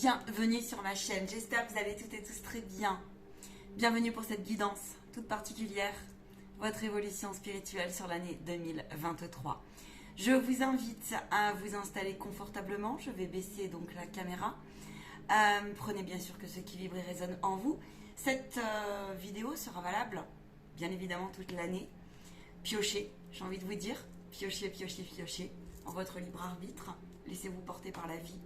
Bienvenue sur ma chaîne, j'espère que vous allez toutes et tous très bien. Bienvenue pour cette guidance toute particulière, votre évolution spirituelle sur l'année 2023. Je vous invite à vous installer confortablement, je vais baisser donc la caméra. Prenez bien sûr que ce qui vibre et résonne en vous. Cette vidéo sera valable, bien évidemment, toute l'année. Piochez, j'ai envie de vous dire, piochez, piochez, piochez, en votre libre arbitre. Laissez-vous porter par la vie.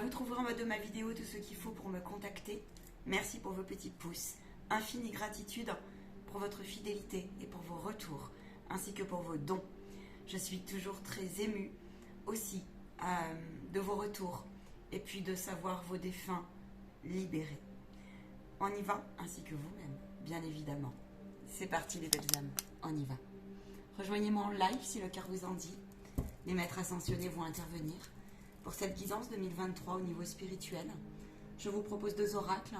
Vous trouverez en bas de ma vidéo tout ce qu'il faut pour me contacter. Merci pour vos petits pouces. Infinie gratitude pour votre fidélité et pour vos retours, ainsi que pour vos dons. Je suis toujours très émue aussi de vos retours et puis de savoir vos défunts libérés. On y va, ainsi que vous-même, bien évidemment. C'est parti les belles âmes, on y va. Rejoignez-moi en live si le cœur vous en dit. Les maîtres ascensionnés vont intervenir. Pour cette guidance 2023 au niveau spirituel, je vous propose 2 oracles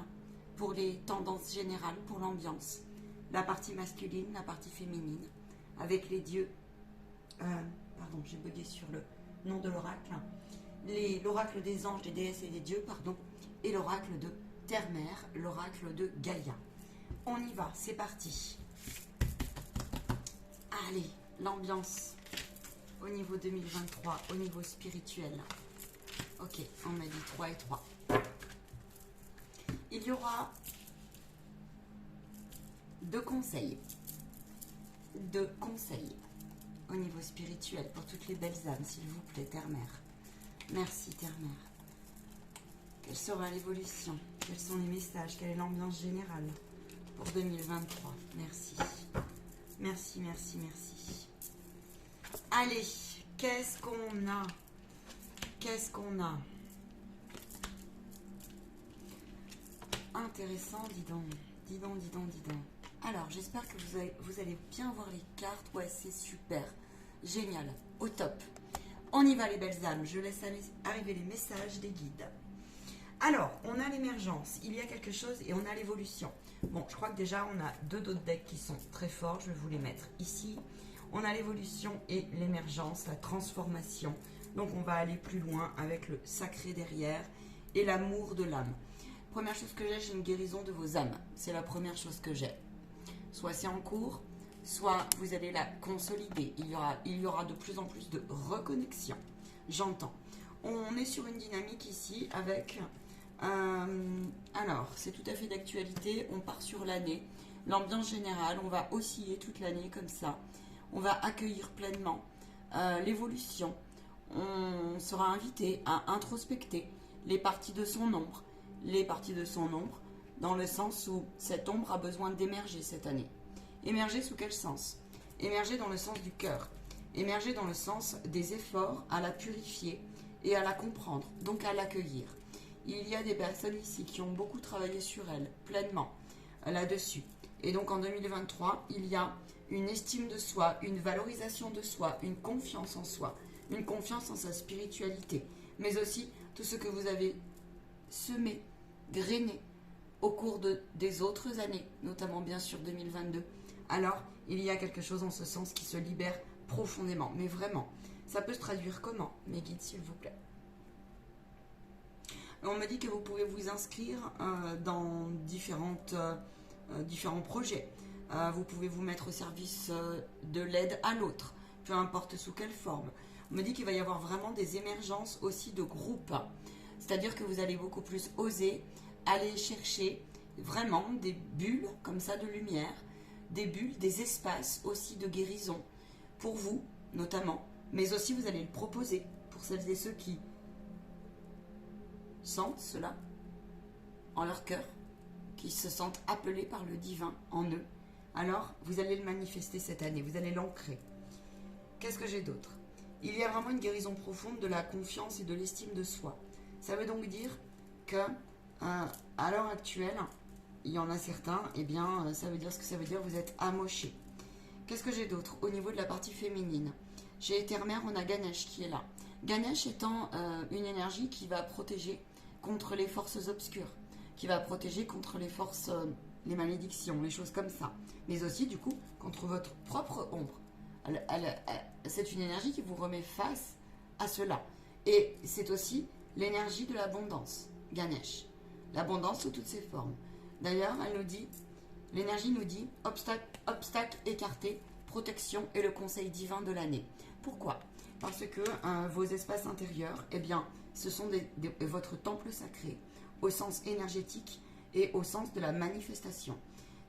pour les tendances générales, pour l'ambiance. La partie masculine, la partie féminine, avec les dieux. Pardon, j'ai bugué sur le nom de l'oracle. L'oracle des anges, des déesses et des dieux, pardon, et l'oracle de Terre-Mère, l'oracle de Gaïa. On y va, c'est parti. Allez, l'ambiance au niveau 2023, au niveau spirituel. Ok, on m'a dit 3 et 3. Il y aura 2 conseils. 2 conseils au niveau spirituel pour toutes les belles âmes, s'il vous plaît, Terre-Mère. Merci, Terre-Mère. Quelle sera l'évolution? Quels sont les messages? Quelle est l'ambiance générale pour 2023? Merci. Merci, merci, merci. Allez, qu'est-ce qu'on a? Qu'est-ce qu'on a? Intéressant, dis donc. Dis donc, dis donc, dis donc. Alors, j'espère que vous allez bien voir les cartes. Ouais, c'est super. Génial. Au top. On y va, les belles âmes. Je laisse arriver les messages des guides. Alors, on a l'émergence. Il y a quelque chose et on a l'évolution. Bon, je crois que déjà, on a 2 autres decks qui sont très forts. Je vais vous les mettre ici. On a l'évolution et l'émergence, la transformation. Donc, on va aller plus loin avec le sacré derrière et l'amour de l'âme. Première chose que j'ai une guérison de vos âmes. C'est la première chose que j'ai. Soit c'est en cours, soit vous allez la consolider. Il y aura de plus en plus de reconnexion. J'entends. On est sur une dynamique ici avec... alors, c'est tout à fait d'actualité. On part sur l'année. L'ambiance générale, on va osciller toute l'année comme ça. On va accueillir pleinement l'évolution. On sera invité à introspecter les parties de son ombre. Les parties de son ombre, dans le sens où cette ombre a besoin d'émerger cette année. Émerger sous quel sens? Émerger dans le sens du cœur. Émerger dans le sens des efforts à la purifier et à la comprendre, donc à l'accueillir. Il y a des personnes ici qui ont beaucoup travaillé sur elles, pleinement, là-dessus. Et donc en 2023, il y a une estime de soi, une valorisation de soi, une confiance en soi, une confiance en sa spiritualité, mais aussi tout ce que vous avez semé, grainé au cours des autres années, notamment bien sûr 2022. Alors, il y a quelque chose en ce sens qui se libère profondément, mais vraiment. Ça peut se traduire comment, mes guides, s'il vous plaît? On me dit que vous pouvez vous inscrire dans différents projets. Vous pouvez vous mettre au service de l'aide à l'autre, peu importe sous quelle forme. On me dit qu'il va y avoir vraiment des émergences aussi de groupes. C'est-à-dire que vous allez beaucoup plus oser aller chercher vraiment des bulles comme ça de lumière, des bulles, des espaces aussi de guérison pour vous notamment, mais aussi vous allez le proposer pour celles et ceux qui sentent cela en leur cœur, qui se sentent appelés par le divin en eux. Alors, vous allez le manifester cette année, vous allez l'ancrer. Qu'est-ce que j'ai d'autre? Il y a vraiment une guérison profonde de la confiance et de l'estime de soi. Ça veut donc dire que à l'heure actuelle, il y en a certains, eh bien, ça veut dire ce que ça veut dire, vous êtes amochés. Qu'est-ce que j'ai d'autre? Au niveau de la partie féminine, chez Terre-Mère, on a Ganesh qui est là. Ganesh étant une énergie qui va protéger contre les forces obscures, qui va protéger contre les forces, les malédictions, les choses comme ça, mais aussi du coup contre votre propre ombre. C'est une énergie qui vous remet face à cela. Et c'est aussi l'énergie de l'abondance. Ganesh. L'abondance sous toutes ses formes. D'ailleurs, elle nous dit, l'énergie nous dit, obstacle écarté, protection et le conseil divin de l'année. Pourquoi? Parce que vos espaces intérieurs, eh bien, ce sont votre temple sacré, au sens énergétique et au sens de la manifestation.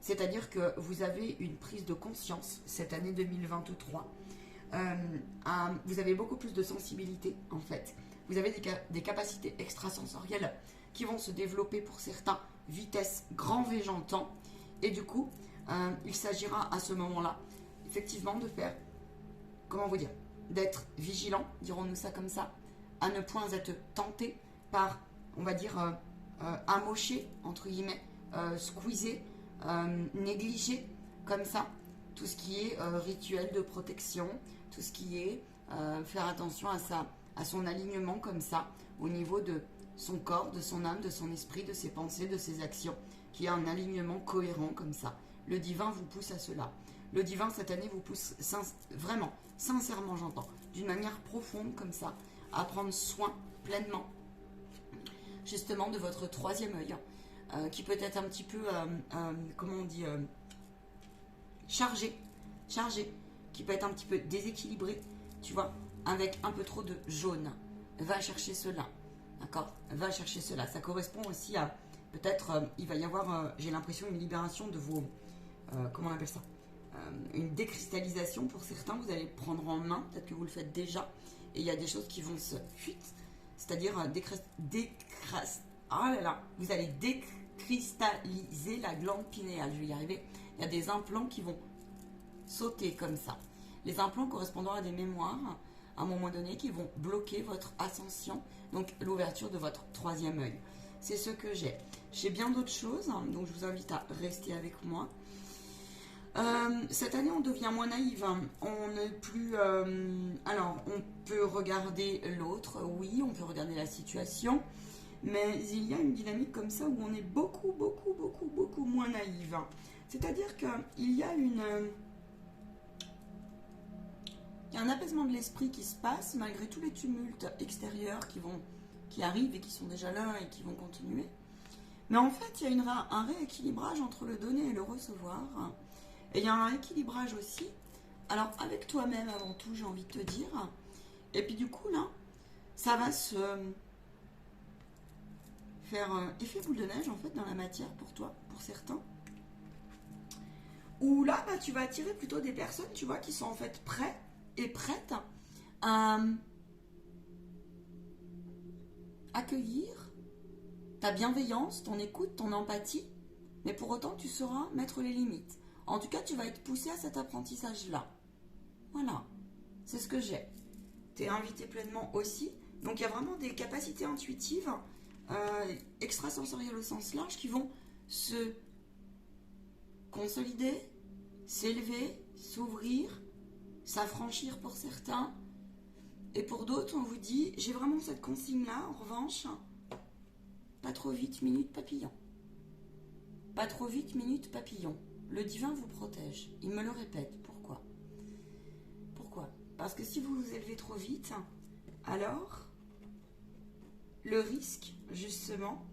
C'est-à-dire que vous avez une prise de conscience cette année 2023. Vous avez beaucoup plus de sensibilité, en fait. Vous avez des capacités extrasensorielles qui vont se développer pour certains, vitesse grand V j'entends. Et du coup, il s'agira à ce moment-là, effectivement, de faire, comment vous dire, d'être vigilant, dirons-nous ça comme ça, à ne point être tenté par, on va dire, amocher, entre guillemets, squeezer, négliger, comme ça, tout ce qui est rituel de protection, tout ce qui est faire attention à son alignement comme ça, au niveau de son corps, de son âme, de son esprit, de ses pensées, de ses actions, qui a un alignement cohérent comme ça. Le divin vous pousse à cela. Le divin, cette année, vous pousse vraiment, sincèrement, j'entends, d'une manière profonde comme ça, à prendre soin pleinement, justement, de votre troisième œil, qui peut être un petit peu, comment on dit, chargé, qui peut être un petit peu déséquilibré, tu vois, avec un peu trop de jaune. Va chercher cela, d'accord? Va chercher cela. Ça correspond aussi à, peut-être, il va y avoir, j'ai l'impression, une libération de vos, comment on appelle ça? Une décristallisation pour certains, vous allez prendre en main, peut-être que vous le faites déjà, et il y a des choses qui vont se fuite, c'est-à-dire vous allez décristalliser la glande pinéale, je vais y arriver. Il y a des implants qui vont sauter comme ça. Les implants correspondant à des mémoires, à un moment donné, qui vont bloquer votre ascension, donc l'ouverture de votre troisième œil. C'est ce que j'ai. J'ai bien d'autres choses, donc je vous invite à rester avec moi. Cette année, on devient moins naïve. On n'est plus... alors, on peut regarder l'autre, oui, on peut regarder la situation, mais il y a une dynamique comme ça où on est beaucoup moins naïve. C'est-à-dire qu'il y a un apaisement de l'esprit qui se passe, malgré tous les tumultes extérieurs qui arrivent et qui sont déjà là et qui vont continuer. Mais en fait, il y a un rééquilibrage entre le donner et le recevoir. Et il y a un équilibrage aussi, alors avec toi-même avant tout, j'ai envie de te dire. Et puis du coup, là, ça va se faire effet boule de neige, en fait, dans la matière pour toi, pour certains. Où là, bah, tu vas attirer plutôt des personnes, tu vois, qui sont en fait prêts et prêtes à accueillir ta bienveillance, ton écoute, ton empathie. Mais pour autant, tu sauras mettre les limites. En tout cas, tu vas être poussé à cet apprentissage-là. Voilà, c'est ce que j'ai. Tu es invité pleinement aussi. Donc, il y a vraiment des capacités intuitives, extrasensorielles au sens large, qui vont se consolider, s'élever, s'ouvrir, s'affranchir pour certains. Et pour d'autres, on vous dit, j'ai vraiment cette consigne-là, en revanche, pas trop vite, minute papillon. Pas trop vite, minute papillon. Le divin vous protège. Il me le répète. Pourquoi? Pourquoi? Parce que si vous vous élevez trop vite, alors le risque, justement,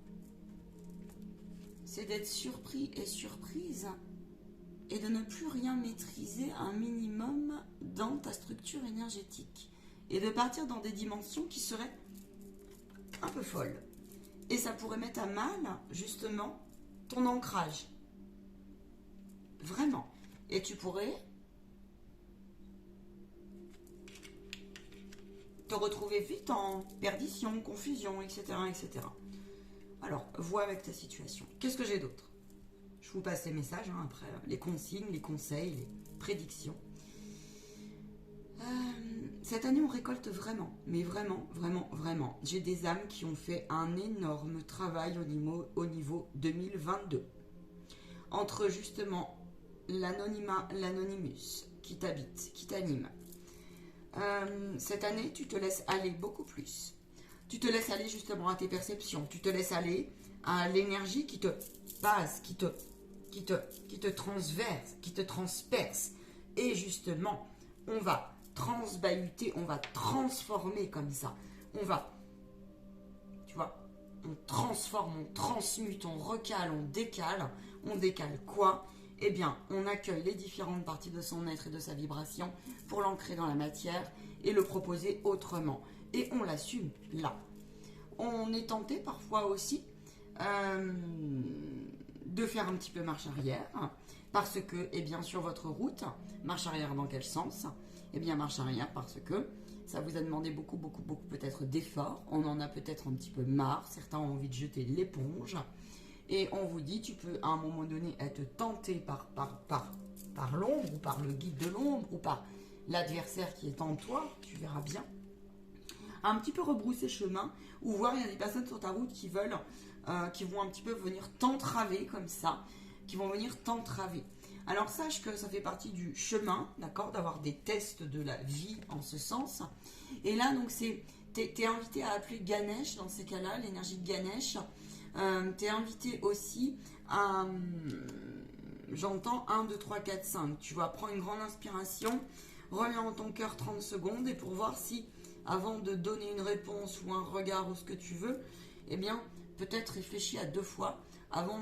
c'est d'être surpris et surprise et de ne plus rien maîtriser un minimum dans ta structure énergétique et de partir dans des dimensions qui seraient un peu folles. Et ça pourrait mettre à mal, justement, ton ancrage. Vraiment. Et tu pourrais te retrouver vite en perdition, confusion, etc., etc. Alors, vois avec ta situation. Qu'est-ce que j'ai d'autre? Je vous passe les messages, après, les consignes, les conseils, les prédictions. Cette année, on récolte vraiment, mais vraiment, vraiment, vraiment. J'ai des âmes qui ont fait un énorme travail au niveau 2022. Entre justement l'anonymat, l'anonymous qui t'habite, qui t'anime. Cette année, tu te laisses aller beaucoup plus. Tu te laisses aller justement à tes perceptions. Tu te laisses aller à l'énergie qui te passe, qui te transverse, qui te transperce. Et justement, on va transbahuter, on va transformer comme ça. On va, tu vois, on transforme, on transmute, on recale, on décale. On décale quoi? Eh bien, on accueille les différentes parties de son être et de sa vibration pour l'ancrer dans la matière et le proposer autrement. Et on l'assume là. On est tenté parfois aussi de faire un petit peu marche arrière, parce que, eh bien, sur votre route, marche arrière dans quel sens? Eh bien, marche arrière parce que ça vous a demandé beaucoup peut-être d'efforts. On en a peut-être un petit peu marre. Certains ont envie de jeter l'éponge. Et on vous dit, tu peux à un moment donné être tenté par l'ombre, ou par le guide de l'ombre, ou par l'adversaire qui est en toi, tu verras bien. Un petit peu rebrousser chemin, ou voir il y a des personnes sur ta route qui veulent, qui vont un petit peu venir t'entraver comme ça, qui vont venir t'entraver. Alors sache que ça fait partie du chemin, d'accord, d'avoir des tests de la vie en ce sens. Et là donc t'es invité à appeler Ganesh dans ces cas-là, l'énergie de Ganesh. T'es invité aussi à, j'entends 1, 2, 3, 4, 5. Tu vas prendre une grande inspiration, remets en ton cœur 30 secondes et pour voir si, avant de donner une réponse ou un regard ou ce que tu veux, eh bien, peut-être réfléchis à 2 fois avant,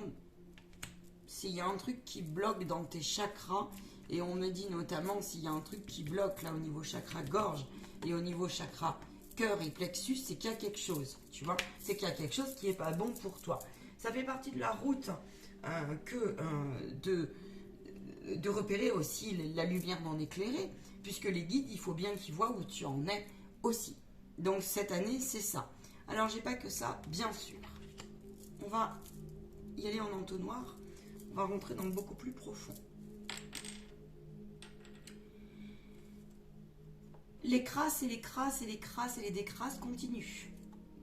s'il y a un truc qui bloque dans tes chakras, et on me dit notamment s'il y a un truc qui bloque là au niveau chakra gorge et au niveau chakra cœur et plexus, c'est qu'il y a quelque chose, tu vois, c'est qu'il y a quelque chose qui n'est pas bon pour toi. Ça fait partie de la route de repérer aussi la lumière d'en éclairer, puisque les guides, il faut bien qu'ils voient où tu en es aussi. Donc cette année, c'est ça. Alors, j'ai pas que ça, bien sûr. On va y aller en entonnoir, on va rentrer dans le beaucoup plus profond. Les crasses et les crasses et les crasses et les décrasses continuent.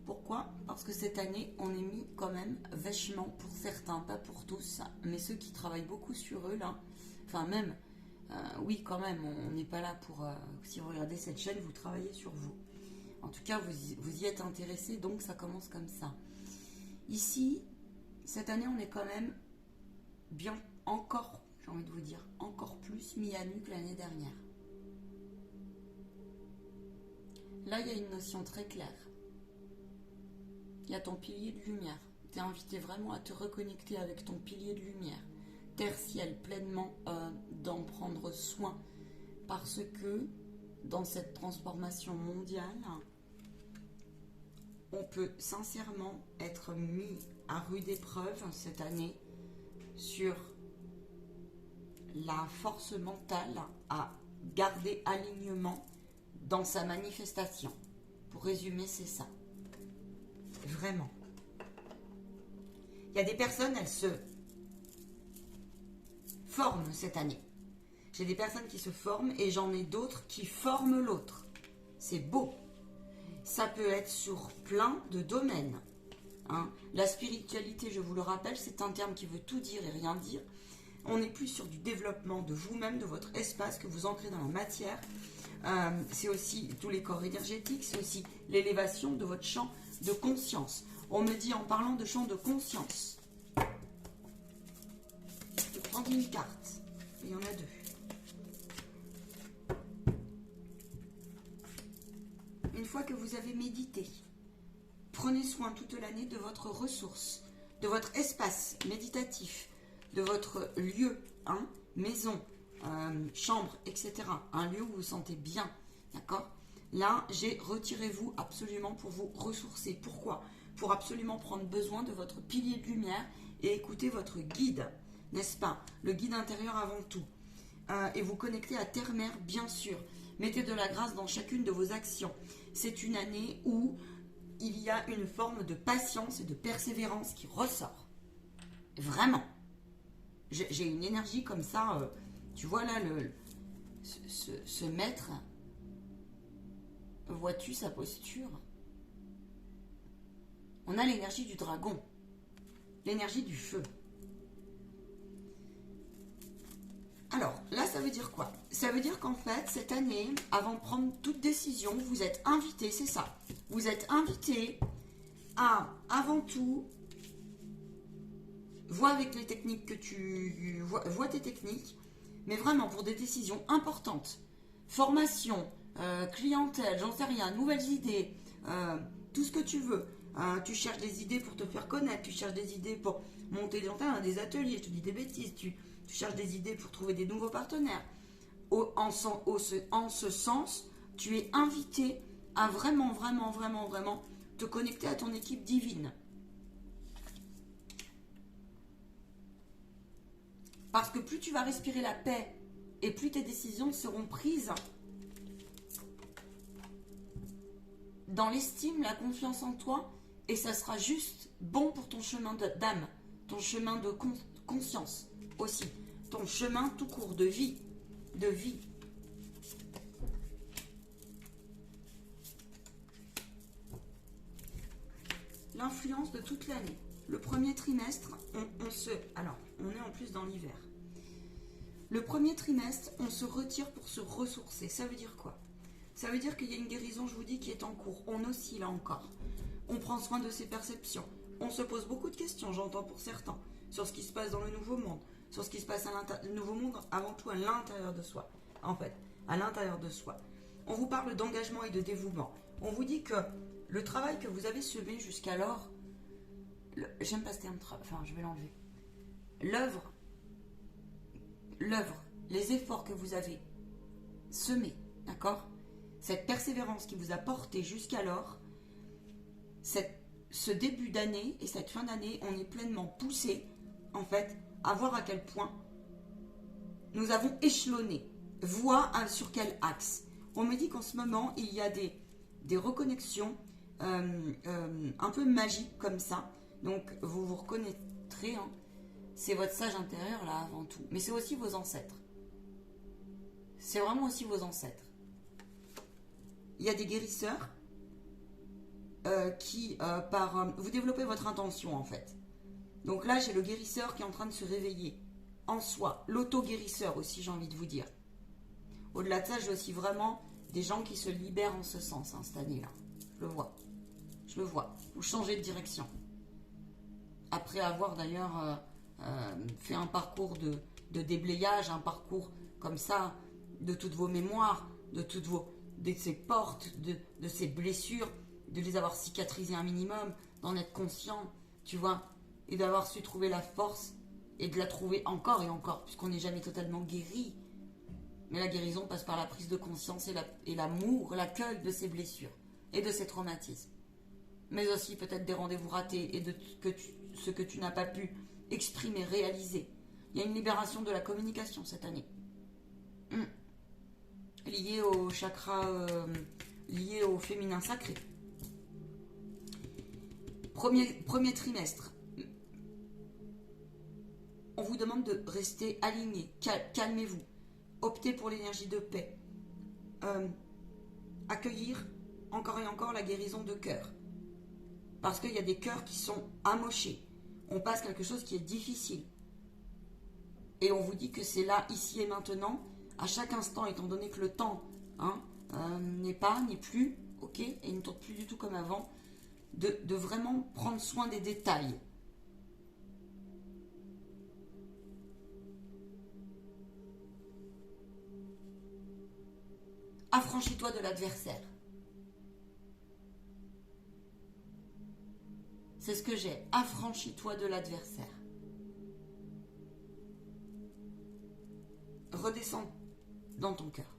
Pourquoi? Parce que cette année, on est mis quand même vachement pour certains, pas pour tous, mais ceux qui travaillent beaucoup sur eux, là, enfin même, oui quand même, on n'est pas là pour, si vous regardez cette chaîne, vous travaillez sur vous. En tout cas, vous y êtes intéressés, donc ça commence comme ça. Ici, cette année, on est quand même bien encore, j'ai envie de vous dire, encore plus mis à nu que l'année dernière. Là, il y a une notion très claire. Il y a ton pilier de lumière. Tu es invité vraiment à te reconnecter avec ton pilier de lumière. Terre-ciel, pleinement d'en prendre soin. Parce que dans cette transformation mondiale, on peut sincèrement être mis à rude épreuve cette année sur la force mentale à garder alignement dans sa manifestation. Pour résumer, c'est ça. Vraiment. Il y a des personnes, elles se forment cette année. J'ai des personnes qui se forment et j'en ai d'autres qui forment l'autre. C'est beau. Ça peut être sur plein de domaines. Hein. La spiritualité, je vous le rappelle, c'est un terme qui veut tout dire et rien dire. On est plus sur du développement de vous-même, de votre espace que vous ancrez dans la matière. C'est aussi tous les corps énergétiques, c'est aussi l'élévation de votre champ de conscience. On me dit en parlant de champ de conscience, je prends une carte, il y en a 2. Une fois que vous avez médité, prenez soin toute l'année de votre ressource, de votre espace méditatif, de votre lieu, hein, maison, chambre, etc. Un lieu où vous vous sentez bien, d'accord? Là, retirez-vous absolument pour vous ressourcer. Pourquoi? Pour absolument prendre besoin de votre pilier de lumière et écouter votre guide, n'est-ce pas? Le guide intérieur avant tout. Et vous connecter à Terre-Mère, bien sûr. Mettez de la grâce dans chacune de vos actions. C'est une année où il y a une forme de patience et de persévérance qui ressort. Vraiment. J'ai une énergie comme ça, tu vois là, ce maître, vois-tu sa posture? On a l'énergie du dragon, l'énergie du feu. Alors, là, ça veut dire quoi? Ça veut dire qu'en fait, cette année, avant de prendre toute décision, vous êtes invité, c'est ça. Vous êtes invité à, avant tout, vois avec les techniques que tu... Vois tes techniques, mais vraiment pour des décisions importantes. Formation, clientèle, j'en sais rien, nouvelles idées, tout ce que tu veux. Tu cherches des idées pour te faire connaître. Tu cherches des idées pour monter des ateliers. Je te dis des bêtises. Tu cherches des idées pour trouver des nouveaux partenaires. En ce sens, tu es invité à vraiment, vraiment, vraiment, vraiment te connecter à ton équipe divine. Parce que plus tu vas respirer la paix et plus tes décisions seront prises dans l'estime, la confiance en toi, et ça sera juste bon pour ton chemin d'âme, ton chemin de conscience aussi, ton chemin tout court de vie. L'influence de toute l'année. Le premier trimestre, on est en plus dans l'hiver. Le premier trimestre, on se retire pour se ressourcer. Ça veut dire quoi? Ça veut dire qu'il y a une guérison, je vous dis, qui est en cours. On oscille encore. On prend soin de ses perceptions. On se pose beaucoup de questions, j'entends pour certains, sur ce qui se passe dans le nouveau monde, sur ce qui se passe le nouveau monde, avant tout à l'intérieur de soi. En fait, à l'intérieur de soi. On vous parle d'engagement et de dévouement. On vous dit que le travail que vous avez semé jusqu'alors, j'aime pas ce terme, je vais l'enlever. L'œuvre, les efforts que vous avez semés, d'accord? Cette persévérance qui vous a porté jusqu'alors, ce début d'année et cette fin d'année, on est pleinement poussé, en fait, à voir à quel point nous avons échelonné. Vois sur quel axe. On me dit qu'en ce moment, il y a des reconnexions un peu magiques comme ça. Donc, vous vous reconnaîtrez. Hein. C'est votre sage intérieur, là, avant tout. Mais c'est aussi vos ancêtres. C'est vraiment aussi vos ancêtres. Il y a des guérisseurs vous développez votre intention, en fait. Donc là, j'ai le guérisseur qui est en train de se réveiller en soi. L'auto-guérisseur aussi, j'ai envie de vous dire. Au-delà de ça, j'ai aussi vraiment des gens qui se libèrent en ce sens, hein, cette année-là. Je le vois. Vous changez de direction. Après avoir d'ailleurs fait un parcours de déblayage, un parcours comme ça, de toutes vos mémoires, de ces portes, de ces blessures, de les avoir cicatrisées un minimum, d'en être conscient, tu vois, et d'avoir su trouver la force, et de la trouver encore et encore, puisqu'on n'est jamais totalement guéri. Mais la guérison passe par la prise de conscience et l'amour, l'accueil de ces blessures et de ces traumatismes. Mais aussi peut-être des rendez-vous ratés et de ce que tu n'as pas pu exprimer, réaliser. Il y a une libération de la communication cette année. Liée au chakra, liée au féminin sacré. Premier trimestre. On vous demande de rester aligné, calmez-vous. Optez pour l'énergie de paix. Accueillir encore et encore la guérison de cœur. Parce qu'il y a des cœurs qui sont amochés. On passe quelque chose qui est difficile. Et on vous dit que c'est là, ici et maintenant, à chaque instant, étant donné que le temps n'est plus, ok, et il ne tourne plus du tout comme avant, de vraiment prendre soin des détails. Affranchis-toi de l'adversaire. C'est ce que j'ai. Affranchis-toi de l'adversaire. Redescends dans ton cœur.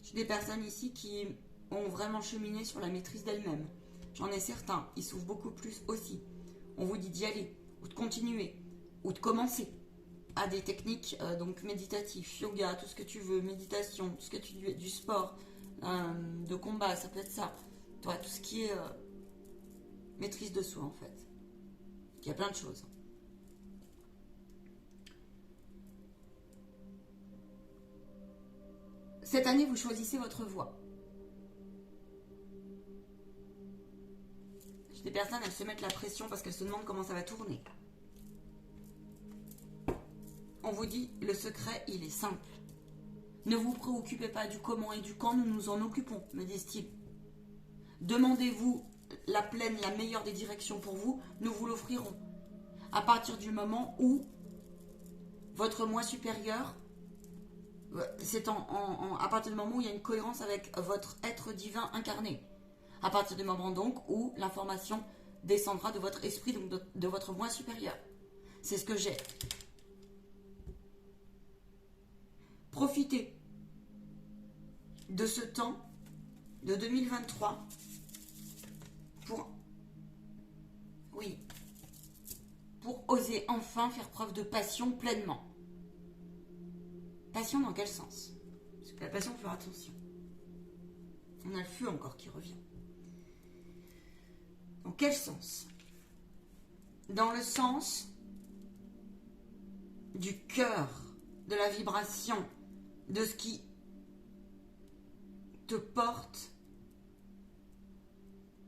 J'ai des personnes ici qui ont vraiment cheminé sur la maîtrise d'elles-mêmes. J'en ai certains. Ils souffrent beaucoup plus aussi. On vous dit d'y aller, ou de continuer, ou de commencer à des techniques donc méditatives, yoga, tout ce que tu veux, méditation, tout ce que tu veux, du sport, de combat, ça peut être ça. Toi, tout ce qui est maîtrise de soi en fait. Il y a plein de choses. Cette année, vous choisissez votre voie. J'ai des personnes, elles se mettent la pression parce qu'elles se demandent comment ça va tourner. On vous dit, le secret, il est simple. Ne vous préoccupez pas du comment et du quand, nous nous en occupons, me disent-ils. Demandez-vous la pleine, la meilleure des directions pour vous, nous vous l'offrirons. À partir du moment où votre moi supérieur, c'est à partir du moment où il y a une cohérence avec votre être divin incarné. À partir du moment donc où l'information descendra de votre esprit, donc de votre moi supérieur. C'est ce que j'ai. Profitez de ce temps de 2023 pour oser enfin faire preuve de passion pleinement. Passion dans quel sens? Parce que la passion, il faut faire attention. On a le feu encore qui revient. Dans quel sens? Dans le sens du cœur, de la vibration, de ce qui te porte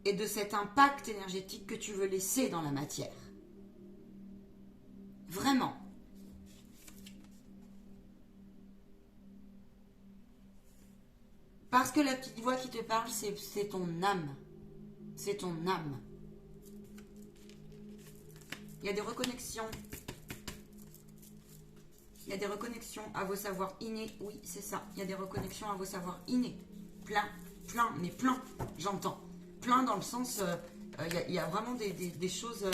et de cet impact énergétique que tu veux laisser dans la matière. Vraiment. Parce que la petite voix qui te parle, c'est ton âme. C'est ton âme. Il y a des reconnexions. Il y a des reconnexions à vos savoirs innés. Oui, c'est ça. Il y a des reconnexions à vos savoirs innés. Plein, mais plein, j'entends. Plein dans le sens... il y a vraiment des choses...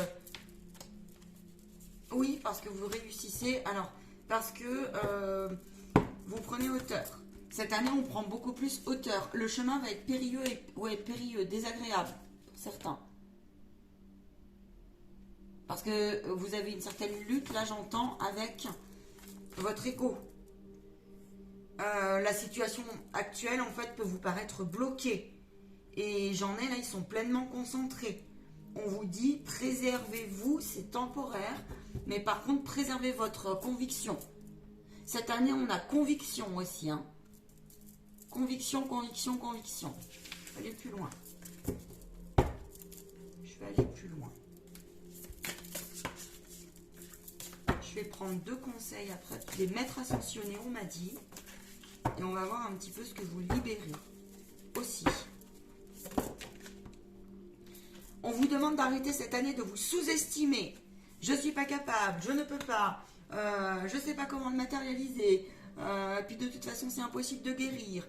oui, parce que vous réussissez. Alors, parce que vous prenez hauteur. Cette année, on prend beaucoup plus hauteur. Le chemin va être périlleux, désagréable pour certains. Parce que vous avez une certaine lutte, là j'entends, avec votre ego. La situation actuelle, en fait, peut vous paraître bloquée. Et j'en ai là, ils sont pleinement concentrés. On vous dit, préservez-vous, c'est temporaire. Mais par contre, préservez votre conviction. Cette année, on a conviction aussi, hein. Conviction. Je vais aller plus loin. Je vais prendre 2 conseils après. Les maîtres ascensionnés, on m'a dit. Et on va voir un petit peu ce que vous libérez aussi. On vous demande d'arrêter cette année de vous sous-estimer. Je ne suis pas capable, je ne peux pas, je ne sais pas comment le matérialiser. Puis de toute façon, c'est impossible de guérir.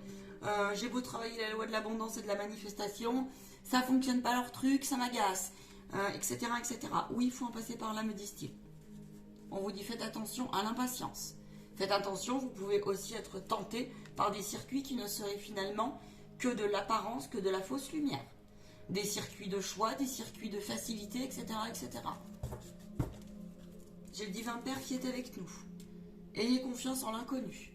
J'ai beau travailler la loi de l'abondance et de la manifestation, ça ne fonctionne pas leur truc, ça m'agace, etc., etc. Oui, il faut en passer par là, me disent-ils. On vous dit, faites attention à l'impatience. Faites attention, vous pouvez aussi être tenté par des circuits qui ne seraient finalement que de l'apparence, que de la fausse lumière. Des circuits de choix, des circuits de facilité, etc., etc. J'ai le divin Père qui est avec nous. Ayez confiance en l'inconnu.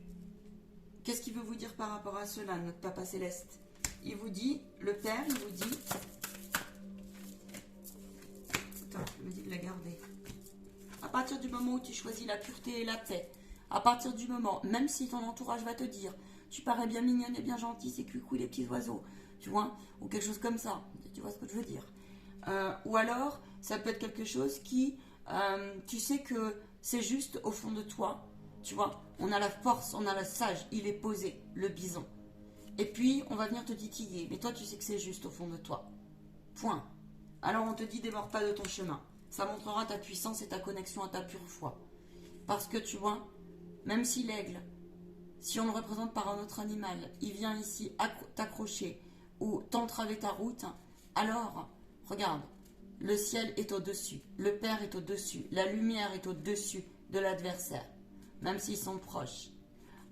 Qu'est-ce qu'il veut vous dire par rapport à cela, notre Papa Céleste? Il vous dit, le Père, il vous dit... Attends, il me dit de la garder. À partir du moment où tu choisis la pureté et la paix, à partir du moment, même si ton entourage va te dire, tu parais bien mignonne et bien gentille, c'est cuicou les petits oiseaux, tu vois, ou quelque chose comme ça, tu vois ce que je veux dire. Ou alors, ça peut être quelque chose qui, tu sais que c'est juste au fond de toi, tu vois, on a la force, on a la sage, il est posé, le bison. Et puis, on va venir te titiller, mais toi, tu sais que c'est juste au fond de toi. Point. Alors, on te dit, démords pas de ton chemin. Ça montrera ta puissance et ta connexion à ta pure foi. Parce que, tu vois, même si l'aigle, si on le représente par un autre animal, il vient ici t'accrocher ou t'entraver ta route, alors, regarde, le ciel est au-dessus, le Père est au-dessus, la lumière est au-dessus de l'adversaire, même s'ils sont proches.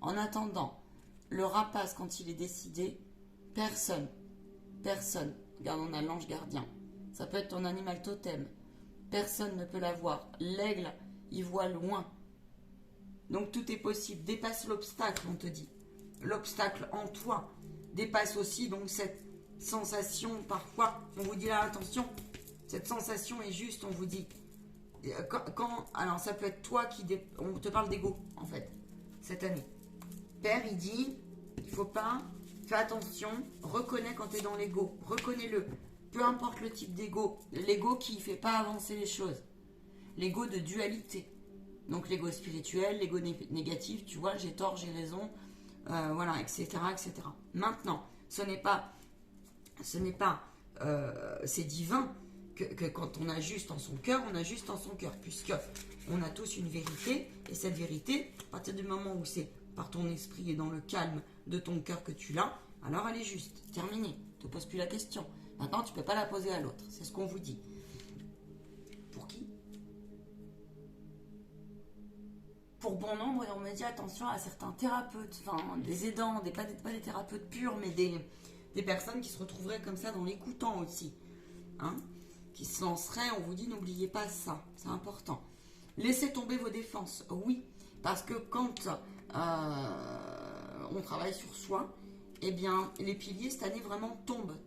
En attendant, le rapace, quand il est décidé, personne, regarde, on a l'ange gardien, ça peut être ton animal totem, personne ne peut l'avoir. L'aigle, il voit loin. Donc tout est possible. Dépasse l'obstacle, on te dit. L'obstacle en toi. Dépasse aussi donc cette sensation, parfois, on vous dit là, attention, cette sensation est juste, on vous dit. Alors ça peut être toi qui... On te parle d'ego, en fait, cette année. Père, il dit, il faut pas... Fais attention, reconnais quand tu es dans l'ego. Reconnais-le. Peu importe le type d'ego. L'ego qui ne fait pas avancer les choses. L'ego de dualité. Donc l'ego spirituel, l'ego négatif, tu vois, j'ai tort, j'ai raison, voilà, etc., etc. Maintenant, c'est divin que quand on ajuste en son cœur, on ajuste en son cœur, puisque on a tous une vérité, et cette vérité, à partir du moment où c'est par ton esprit et dans le calme de ton cœur que tu l'as, alors elle est juste, terminée, ne te pose plus la question. Maintenant, tu ne peux pas la poser à l'autre, c'est ce qu'on vous dit. Pour qui? Pour bon nombre, et on me dit attention à certains thérapeutes, enfin des aidants, pas des thérapeutes purs, mais des personnes qui se retrouveraient comme ça dans l'écoutant aussi. Hein, qui se lanceraient, on vous dit n'oubliez pas ça, c'est important. Laissez tomber vos défenses, oui, parce que quand on travaille sur soi, eh bien les piliers cette année vraiment tombent.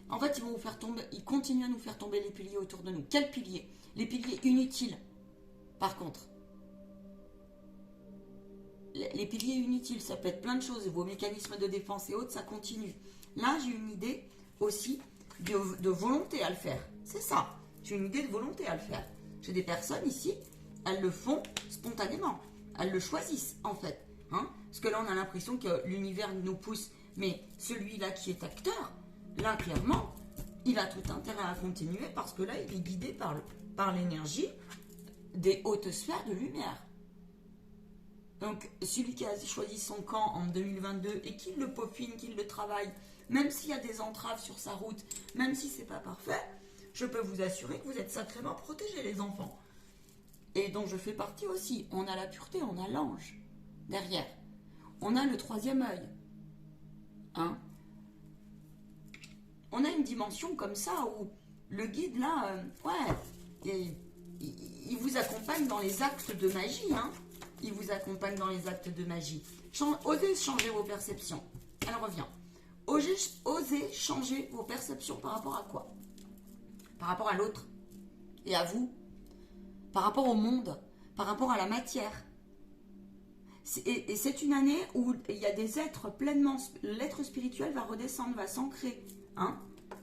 En fait, ils vont vous faire tomber, ils continuent à nous faire tomber les piliers autour de nous. Quels piliers? Les piliers inutiles, par contre. Les piliers inutiles, ça peut être plein de choses, vos mécanismes de défense et autres, ça continue. Là, j'ai une idée aussi de volonté à le faire. C'est ça, j'ai une idée de volonté à le faire. J'ai des personnes ici, elles le font spontanément. Elles le choisissent, en fait. Hein, parce que là, on a l'impression que l'univers nous pousse. Mais celui-là qui est acteur, là, clairement, il a tout intérêt à continuer parce que là, il est guidé par l'énergie des hautes sphères de lumière. Donc, celui qui a choisi son camp en 2022 et qui le peaufine, qui le travaille, même s'il y a des entraves sur sa route, même si c'est pas parfait, je peux vous assurer que vous êtes sacrément protégés, les enfants. Et dont je fais partie aussi. On a la pureté, on a l'ange derrière. On a le troisième œil. Hein? On a une dimension comme ça où le guide, là, il vous accompagne dans les actes de magie, hein. Il vous accompagne dans les actes de magie. Osez changer vos perceptions. Elle revient. Osez changer vos perceptions par rapport à quoi? Par rapport à l'autre et à vous. Par rapport au monde. Par rapport à la matière. Et c'est une année où il y a des êtres pleinement... L'être spirituel va redescendre, va s'ancrer. Hein?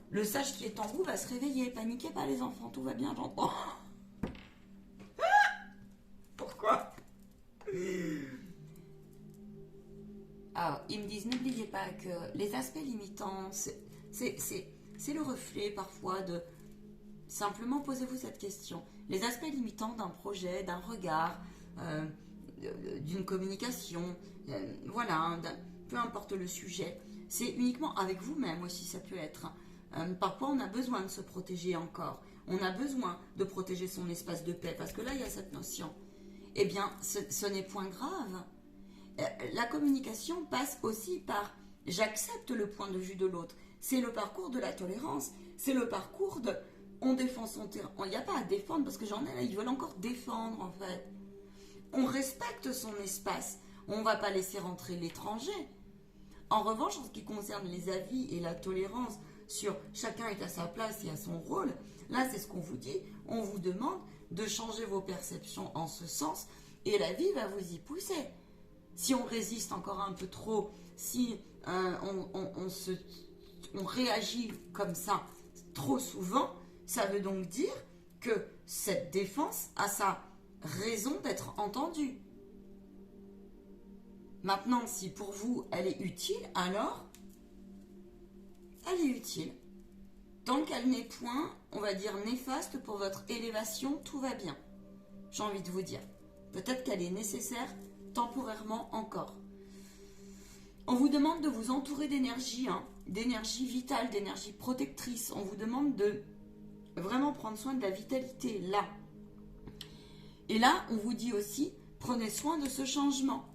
Le sage qui est en vous va se réveiller. Paniquez pas les enfants, tout va bien, j'entends. Pourquoi? Alors, ils me disent, n'oubliez pas que les aspects limitants, c'est le reflet parfois de... Simplement, posez-vous cette question. Les aspects limitants d'un projet, d'un regard, d'une communication, voilà, peu importe le sujet, c'est uniquement avec vous-même aussi, ça peut être. Parfois, on a besoin de se protéger encore. On a besoin de protéger son espace de paix, parce que là, il y a cette notion. Eh bien, ce n'est point grave. La communication passe aussi par j'accepte le point de vue de l'autre. C'est le parcours de la tolérance. C'est le parcours de on défend son terrain. Il n'y a pas à défendre parce que j'en ai là, ils veulent encore défendre en fait. On respecte son espace. On ne va pas laisser rentrer l'étranger. En revanche, en ce qui concerne les avis et la tolérance sur chacun est à sa place et à son rôle, là c'est ce qu'on vous dit. On vous demande de changer vos perceptions en ce sens et la vie va vous y pousser. Si on résiste encore un peu trop, si on réagit comme ça trop souvent, ça veut donc dire que cette défense a sa raison d'être entendue. Maintenant, si pour vous elle est utile, alors elle est utile. Tant qu'elle n'est point, on va dire, néfaste pour votre élévation, tout va bien. J'ai envie de vous dire. Peut-être qu'elle est nécessaire temporairement encore. On vous demande de vous entourer d'énergie, hein, d'énergie vitale, d'énergie protectrice. On vous demande de vraiment prendre soin de la vitalité, là. Et là, on vous dit aussi, prenez soin de ce changement.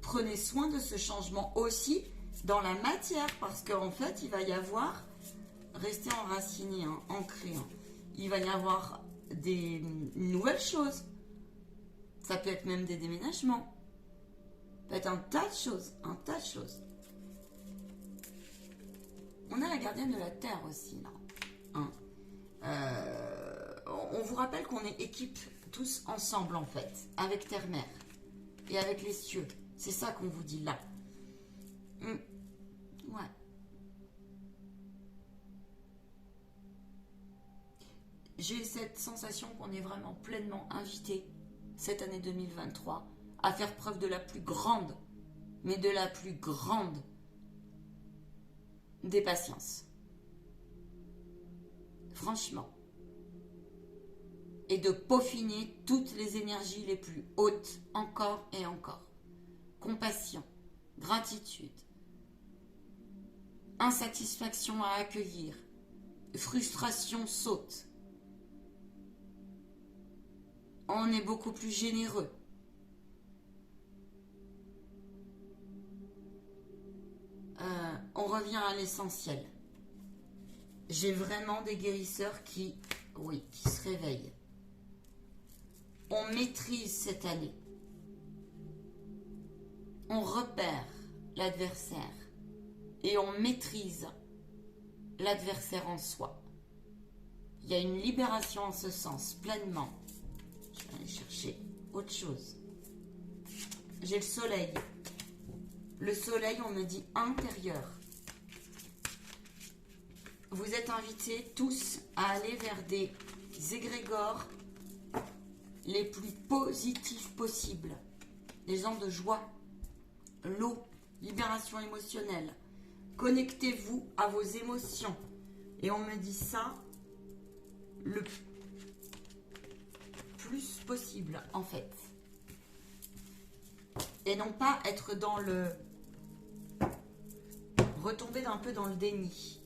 Prenez soin de ce changement aussi dans la matière, parce qu'en fait, il va y avoir... Restez enraciné, hein, ancré. Hein. Il va y avoir des nouvelles choses. Ça peut être même des déménagements. Ça peut être un tas de choses. Un tas de choses. On a la gardienne de la Terre aussi, là. Hein. On vous rappelle qu'on est équipe tous ensemble, en fait. Avec Terre-Mère. Et avec les cieux. C'est ça qu'on vous dit là. Ouais. J'ai cette sensation qu'on est vraiment pleinement invité cette année 2023 à faire preuve de la plus grande, mais de la plus grande des patiences. Franchement. Et de peaufiner toutes les énergies les plus hautes, encore et encore. Compassion, gratitude, insatisfaction à accueillir, frustration saute. On est beaucoup plus généreux. On revient à l'essentiel. J'ai vraiment des guérisseurs qui, oui, qui se réveillent. On maîtrise cette année. On repère l'adversaire et on maîtrise l'adversaire en soi. Il y a une libération en ce sens, pleinement. Je vais aller chercher autre chose. J'ai le soleil. Le soleil, on me dit intérieur. Vous êtes invités tous à aller vers des égrégores les plus positifs possibles. Les gens de joie, l'eau, libération émotionnelle. Connectez-vous à vos émotions. Et on me dit ça le plus possible, en fait. Et non pas être dans le... retomber un peu dans le déni.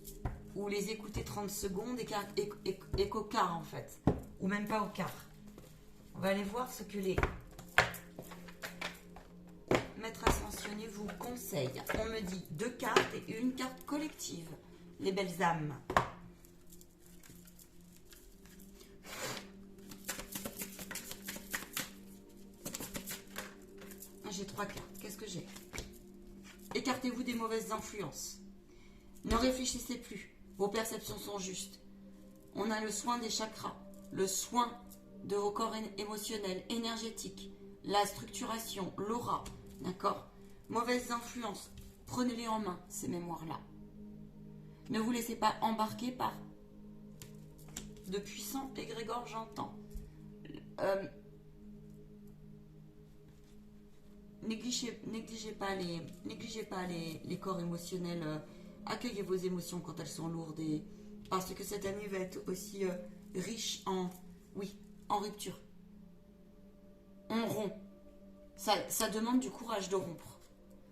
Ou les écouter 30 secondes et qu'au quart, en fait. Ou même pas au quart. On va aller voir ce que les maîtres ascensionnés vous conseillent. On me dit 2 cartes et une carte collective. Les belles âmes. J'ai 3 cartes. Qu'est-ce que j'ai? Écartez-vous des mauvaises influences. Ne réfléchissez plus. Vos perceptions sont justes. On a le soin des chakras, le soin de vos corps émotionnels, énergétiques, la structuration, l'aura, d'accord? Mauvaises influences, prenez-les en main, ces mémoires-là. Ne vous laissez pas embarquer par de puissants égrégores, j'entends. Négligez pas les corps émotionnels. Accueillez vos émotions quand elles sont lourdes. Parce que cette année va être aussi riche en rupture. On rompt. Ça demande du courage de rompre.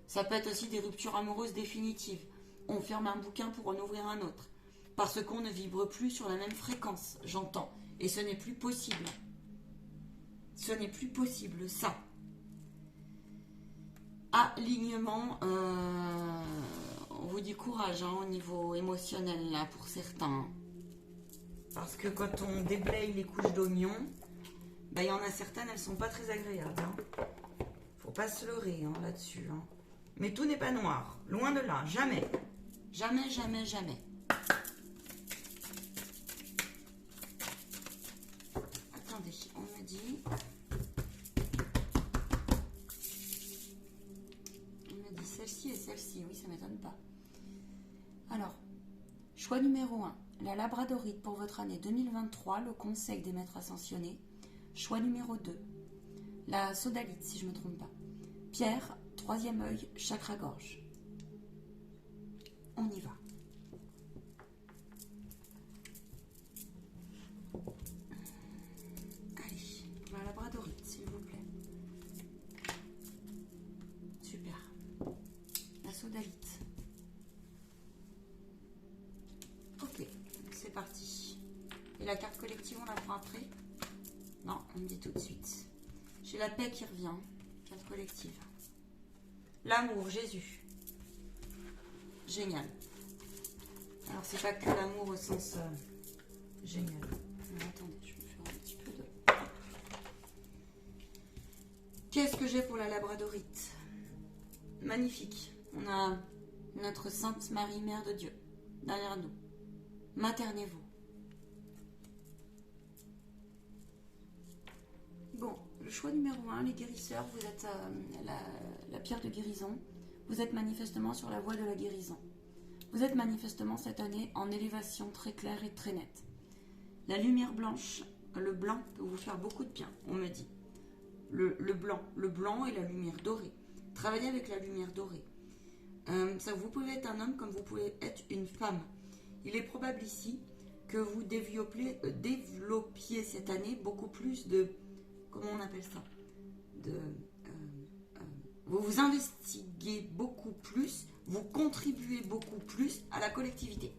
Ça peut être aussi des ruptures amoureuses définitives. On ferme un bouquin pour en ouvrir un autre. Parce qu'on ne vibre plus sur la même fréquence, j'entends. Et ce n'est plus possible. Ce n'est plus possible, ça. Alignement, on vous dit courage au niveau émotionnel là pour certains. Parce que quand on déblaye les couches d'oignons, il y en a certaines, elles sont pas très agréables. Faut pas se leurrer là-dessus. Mais tout n'est pas noir, loin de là, jamais. Jamais, jamais, jamais. Attendez, on me dit... celle-ci et celle-ci, oui, ça ne m'étonne pas. Alors, choix numéro 1, la labradorite pour votre année 2023, le conseil des maîtres ascensionnés. Choix numéro 2, la sodalite, si je ne me trompe pas. Pierre, 3e œil, chakra-gorge. On y va. Allez, la labradorite, s'il vous plaît. Super. La sodalite. Ok, c'est parti. Et la carte collective, on la prend après? Non, on me dit tout de suite. J'ai la paix qui revient. Carte collective. L'amour, Jésus. Génial. Alors, c'est pas que l'amour au sens génial. Alors, attendez, je vais faire un petit peu de... Qu'est-ce que j'ai pour la labradorite? Magnifique. On a notre Sainte Marie, Mère de Dieu, derrière nous. Maternez-vous. Bon, le choix numéro 1, les guérisseurs, vous êtes la pierre de guérison. Vous êtes manifestement sur la voie de la guérison. Vous êtes manifestement cette année en élévation très claire et très nette. La lumière blanche, le blanc peut vous faire beaucoup de bien, on me dit. Le blanc et la lumière dorée. Travaillez avec la lumière dorée. Ça, vous pouvez être un homme comme vous pouvez être une femme. Il est probable ici que vous développiez cette année beaucoup plus de... Comment on appelle ça? Vous vous investiguez beaucoup plus, vous contribuez beaucoup plus à la collectivité.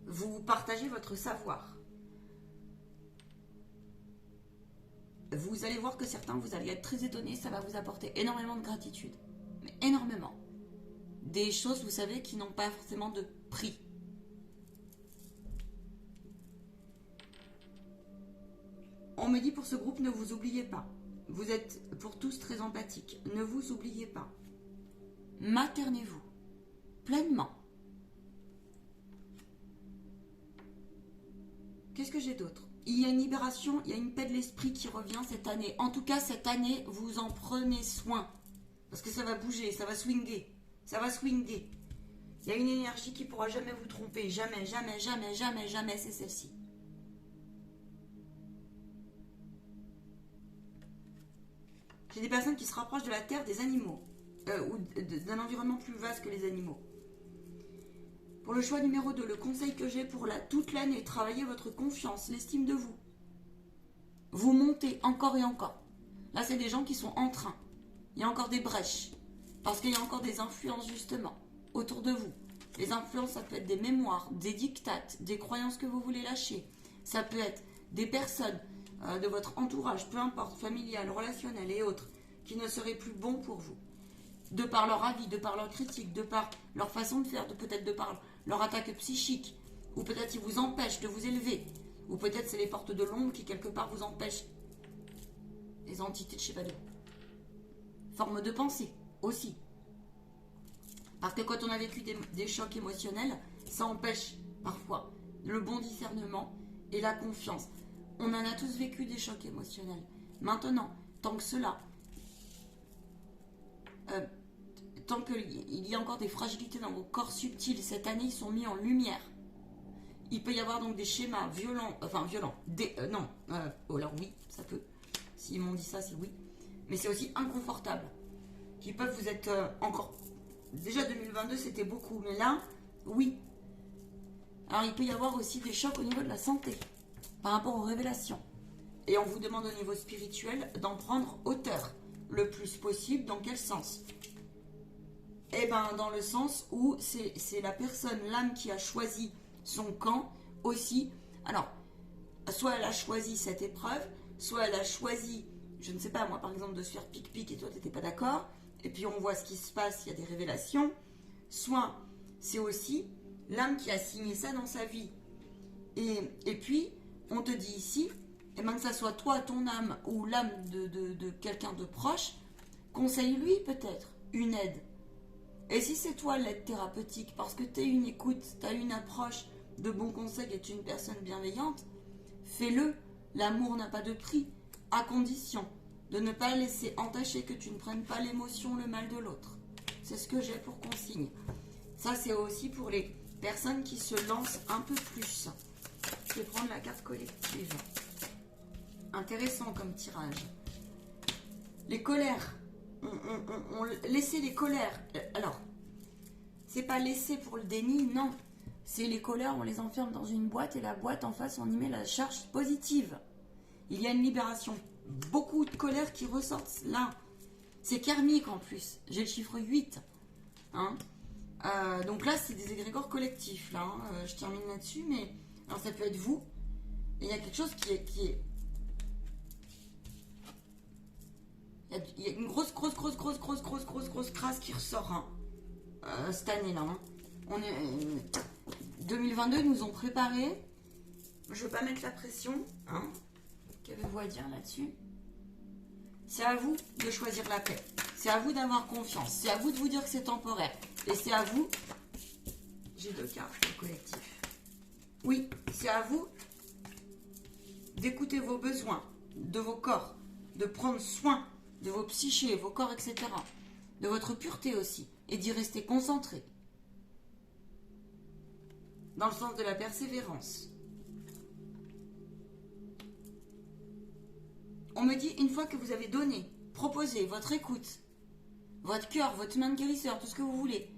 Vous partagez votre savoir. vous allez voir que certains, vous allez être très étonnés, ça va vous apporter énormément de gratitude. Mais énormément. Des choses, vous savez, qui n'ont pas forcément de prix. On me dit pour ce groupe, ne vous oubliez pas. Vous êtes pour tous très empathiques. Ne vous oubliez pas. Maternez-vous pleinement. Qu'est-ce que j'ai d'autre? Il y a une libération, il y a une paix de l'esprit qui revient cette année. En tout cas, cette année, vous en prenez soin. Parce que ça va bouger, ça va swinguer. Ça va swinguer. Il y a une énergie qui ne pourra jamais vous tromper. Jamais, jamais, jamais, jamais, jamais, c'est celle-ci. J'ai des personnes qui se rapprochent de la terre, des animaux. Ou d'un environnement plus vaste que les animaux. Pour le choix numéro 2, le conseil que j'ai pour toute l'année, travaillez votre confiance, l'estime de vous. Vous montez encore et encore. Là, c'est des gens qui sont en train. Il y a encore des brèches. Parce qu'il y a encore des influences, justement, autour de vous. Les influences, ça peut être des mémoires, des dictates, des croyances que vous voulez lâcher. Ça peut être des personnes de votre entourage, peu importe, familial, relationnel et autres, qui ne seraient plus bons pour vous. De par leur avis, de par leur critique, de par leur façon de faire, peut-être de par leur attaque psychique, ou peut-être ils vous empêchent de vous élever, ou peut-être c'est les portes de l'ombre qui quelque part vous empêchent, les entités de je sais pas d'où. Forme de pensée aussi. Parce que quand on a vécu des chocs émotionnels, ça empêche parfois le bon discernement et la confiance. On en a tous vécu des chocs émotionnels. Maintenant, tant que cela... tant qu'il y a encore des fragilités dans vos corps subtils, cette année, ils sont mis en lumière. Il peut y avoir donc des schémas violents, alors oui, ça peut. S'ils m'ont dit ça, c'est oui. Mais c'est aussi inconfortable. Qui peuvent vous être encore... Déjà 2022, c'était beaucoup, mais là, oui. Alors, il peut y avoir aussi des chocs au niveau de la santé, par rapport aux révélations. Et on vous demande au niveau spirituel d'en prendre hauteur le plus possible. Dans quel sens? Eh bien, dans le sens où c'est la personne, l'âme qui a choisi son camp aussi. Alors, soit elle a choisi cette épreuve, soit elle a choisi, je ne sais pas, moi par exemple, de se faire pic-pic et toi tu n'étais pas d'accord, et puis on voit ce qui se passe, il y a des révélations. Soit c'est aussi l'âme qui a signé ça dans sa vie. Et puis, on te dit ici, eh ben, que ça soit toi, ton âme, ou l'âme de quelqu'un de proche, conseille-lui peut-être une aide. Et si c'est toi l'aide thérapeutique, parce que tu es une écoute, tu as une approche de bons conseils et tu es une personne bienveillante, fais-le. L'amour n'a pas de prix, à condition de ne pas laisser entacher, que tu ne prennes pas l'émotion, le mal de l'autre. C'est ce que j'ai pour consigne. Ça, c'est aussi pour les personnes qui se lancent un peu plus. Je vais prendre la carte collective. Intéressant comme tirage. Les colères. On laissait les colères. Alors, c'est pas laisser pour le déni, non. C'est les colères, on les enferme dans une boîte et la boîte en face, on y met la charge positive. Il y a une libération. Beaucoup de colères qui ressortent là. C'est karmique en plus. J'ai le chiffre 8. Hein. Donc là, c'est des égrégores collectifs. Là, hein. Je termine là-dessus, mais alors, ça peut être vous. Et il y a quelque chose qui est... Il y a une grosse crasse qui ressort hein, cette année-là. Hein. 2022 nous ont préparé. Je ne veux pas mettre la pression. Hein. Qu'avez-vous à dire là-dessus? C'est à vous de choisir la paix. C'est à vous d'avoir confiance. C'est à vous de vous dire que c'est temporaire. Et c'est à vous... J'ai 2 cartes pour le collectif. Oui, c'est à vous d'écouter vos besoins, de vos corps, de prendre soin de vos psychés, vos corps, etc. De votre pureté aussi. Et d'y rester concentré. Dans le sens de la persévérance. On me dit, une fois que vous avez donné, proposé votre écoute, votre cœur, votre main de guérisseur, tout ce que vous voulez,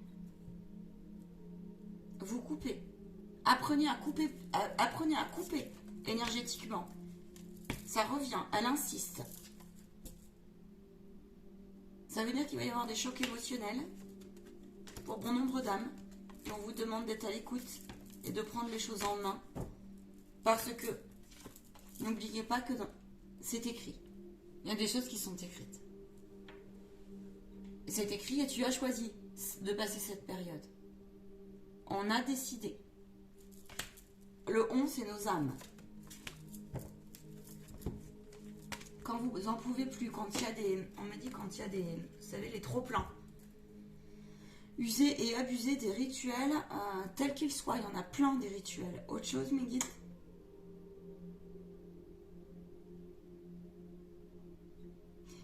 vous coupez. Apprenez à couper énergétiquement. Ça revient, elle insiste. Ça veut dire qu'il va y avoir des chocs émotionnels pour bon nombre d'âmes. Et on vous demande d'être à l'écoute et de prendre les choses en main. Parce que, n'oubliez pas que c'est écrit. Il y a des choses qui sont écrites. C'est écrit et tu as choisi de passer cette période. On a décidé. Le 11, c'est nos âmes. Quand vous en pouvez plus, quand il y a des... On me dit quand il y a des... Vous savez, les trop-pleins. User et abuser des rituels tels qu'ils soient. Il y en a plein des rituels. Autre chose, mes guides?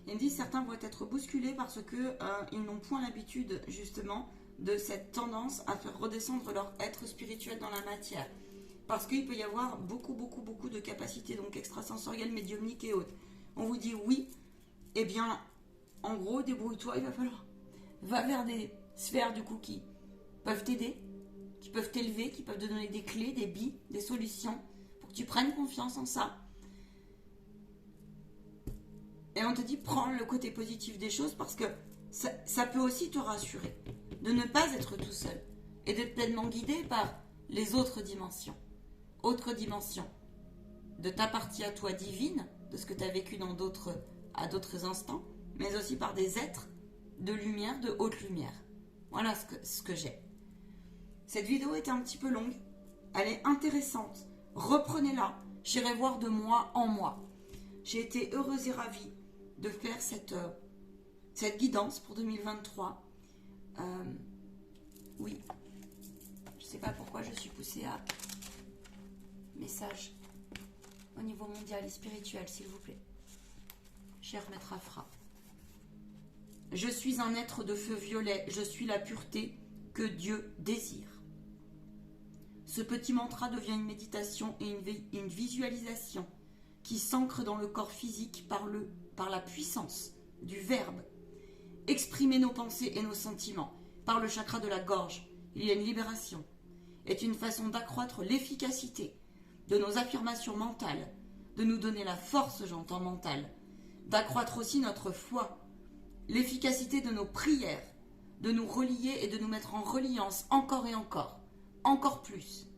Il me dit certains vont être bousculés parce que ils n'ont point l'habitude justement de cette tendance à faire redescendre leur être spirituel dans la matière. Parce qu'il peut y avoir beaucoup de capacités donc extrasensorielles, médiumniques et autres. On vous dit oui, eh bien, en gros, débrouille-toi, il va falloir. Va vers des sphères du coup qui peuvent t'aider, qui peuvent t'élever, qui peuvent te donner des clés, des billes, des solutions pour que tu prennes confiance en ça. Et on te dit, prends le côté positif des choses parce que ça peut aussi te rassurer de ne pas être tout seul et d'être pleinement guidé par les autres dimensions. Autre dimension de ta partie à toi divine, de ce que tu as vécu à d'autres instants, mais aussi par des êtres de lumière, de haute lumière. Voilà ce que j'ai. Cette vidéo était un petit peu longue, elle est intéressante. Reprenez-la, j'irai voir de moi en moi. J'ai été heureuse et ravie de faire cette guidance pour 2023. Oui, je ne sais pas pourquoi je suis poussée à message au niveau mondial et spirituel, s'il vous plaît. Cher Maître Afra. Je suis un être de feu violet, je suis la pureté que Dieu désire. Ce petit mantra devient une méditation et une visualisation qui s'ancre dans le corps physique par la puissance du verbe. Exprimer nos pensées et nos sentiments par le chakra de la gorge, il y a une libération, est une façon d'accroître l'efficacité de nos affirmations mentales, de nous donner la force, j'entends mentale, d'accroître aussi notre foi, l'efficacité de nos prières, de nous relier et de nous mettre en reliance encore et encore plus.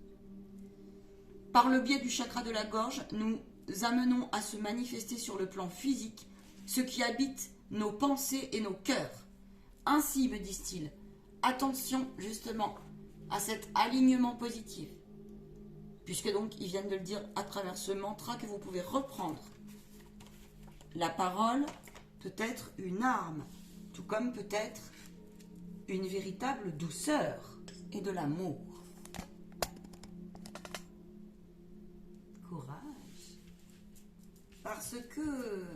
Par le biais du chakra de la gorge, nous amenons à se manifester sur le plan physique ce qui habite nos pensées et nos cœurs. Ainsi, me disent-ils, attention justement à cet alignement positif. Puisque donc, ils viennent de le dire à travers ce mantra que vous pouvez reprendre. La parole peut être une arme, tout comme peut être une véritable douceur et de l'amour. Courage. Parce que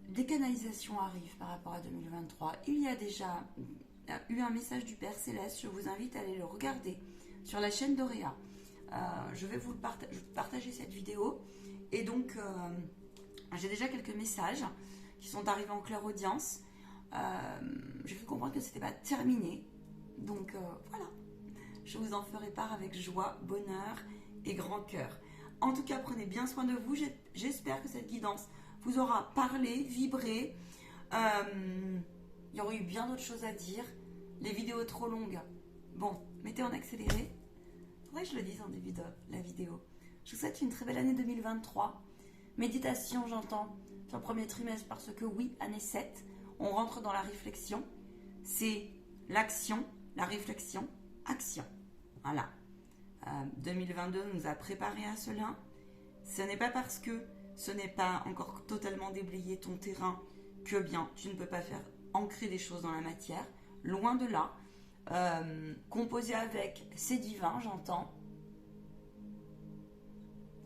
des canalisations arrivent par rapport à 2023. Il y a déjà eu un message du Père Céleste. Je vous invite à aller le regarder sur la chaîne d'Auréa. Je vais vous partager cette vidéo. Et donc, j'ai déjà quelques messages qui sont arrivés en clairaudience. J'ai fait comprendre que ce n'était pas terminé. Donc, voilà. Je vous en ferai part avec joie, bonheur et grand cœur. En tout cas, prenez bien soin de vous. J'espère que cette guidance vous aura parlé, vibré. Il y aurait eu bien d'autres choses à dire. Les vidéos trop longues, bon, mettez en accéléré. Faudrait que je le dise en début de la vidéo. Je vous souhaite une très belle année 2023. Méditation, j'entends, sur le premier trimestre, parce que oui, année 7, on rentre dans la réflexion. C'est l'action, la réflexion, action. Voilà. 2022 nous a préparé à cela. Ce n'est pas parce que ce n'est pas encore totalement déblayé ton terrain que bien tu ne peux pas faire ancrer des choses dans la matière. Loin de là. Composer avec, c'est divin, j'entends.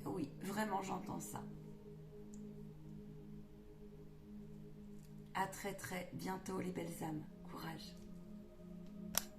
Oui, vraiment, j'entends ça. À très très bientôt, les belles âmes.